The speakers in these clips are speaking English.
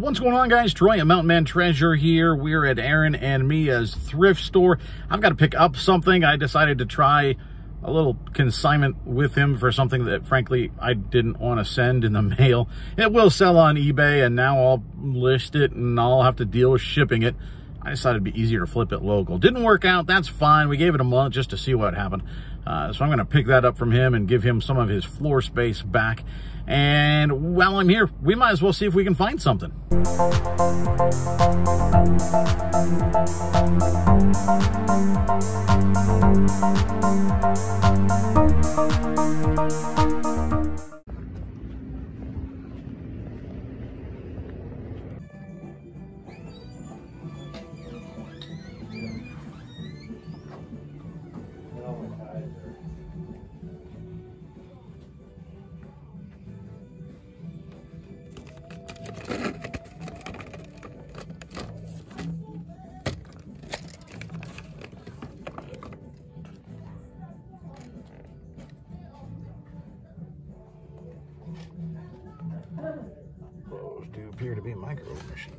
What's going on, guys? Troy at Mountain Man Treasure here. We're at Aaron and Mia's thrift store. I've got to pick up something. I decided to try a little consignment with him for something that, frankly, I didn't want to send in the mail. It will sell on eBay, and now I'll list it, and I'll have to deal with shipping it. I decided it'd be easier to flip it local. Didn't work out. That's fine. We gave it a month just to see what happened. So I'm going to pick that up from him and give him some of his floor space back. And while I'm here, we might as well see if we can find something. Those do appear to be micro machines.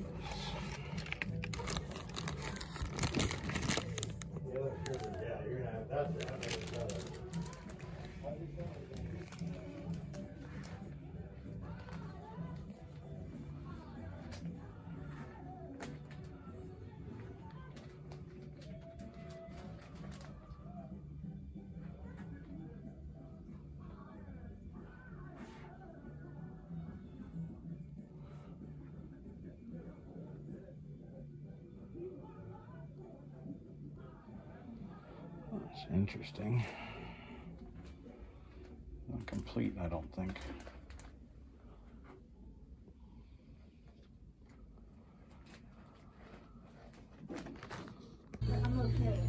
That's interesting. Not complete, I don't think. I'm okay.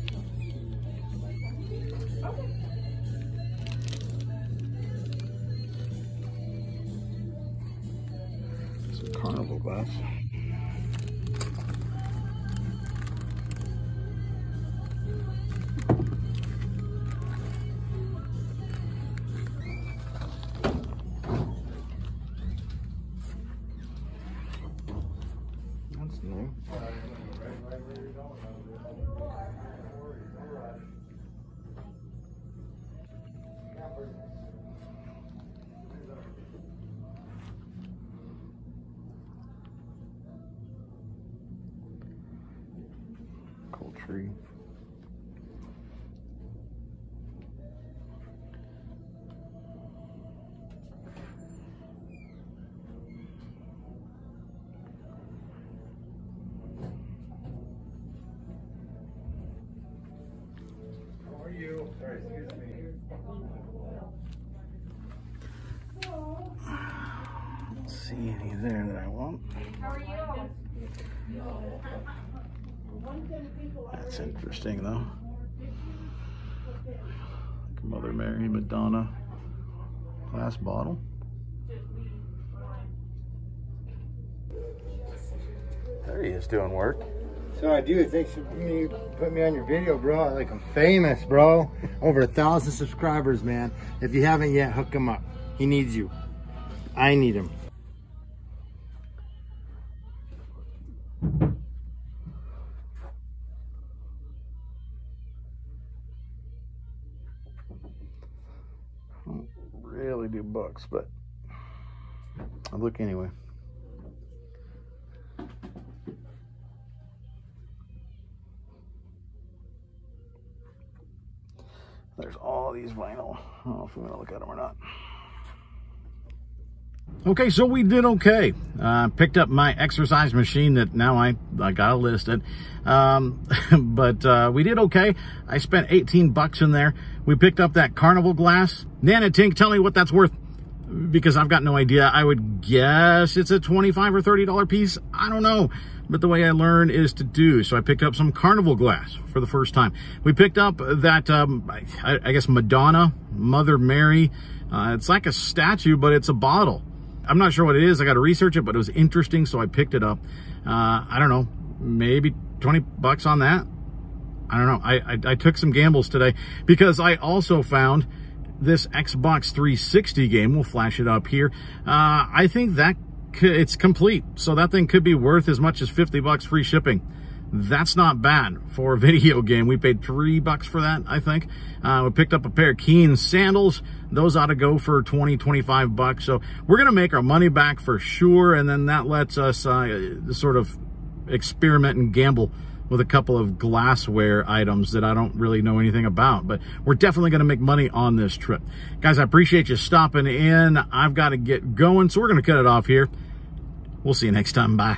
Some carnival glass. That's new. Cool tree. Sorry, excuse me. Don't see any there that I want. How are you? That's interesting, though. Like Mother Mary, Madonna, glass bottle. There he is doing work. So I do. Thanks for put me on your video, bro. Like, I'm famous, bro. Over 1,000 subscribers, man. If you haven't yet, hook him up. He needs you. I need him. I don't really do books, but I'll look anyway. There's all these vinyl. I don't know if we're gonna look at them or not. Okay, so we did okay. Picked up my exercise machine that now I gotta list it. But we did okay. I spent 18 bucks in there. We picked up that carnival glass. Nana Tink, tell me what that's worth, because I've got no idea. I would guess it's a $25 or $30 piece. I don't know. But the way I learn is to do. So I picked up some carnival glass for the first time. We picked up that, I guess, Madonna, Mother Mary. It's like a statue, but it's a bottle. I'm not sure what it is. I got to research it, but it was interesting, so I picked it up. I don't know, maybe 20 bucks on that. I don't know. I took some gambles today because I also found this Xbox 360 game. We'll flash it up here. I think that it's complete. So that thing could be worth as much as 50 bucks free shipping. That's not bad for a video game. We paid $3 for that, I think. We picked up a pair of Keen sandals. Those ought to go for 20, 25 bucks. So we're going to make our money back for sure. And then that lets us sort of experiment and gamble with a couple of glassware items that I don't really know anything about. But we're definitely going to make money on this trip. Guys, I appreciate you stopping in. I've got to get going, so we're going to cut it off here. We'll see you next time. Bye.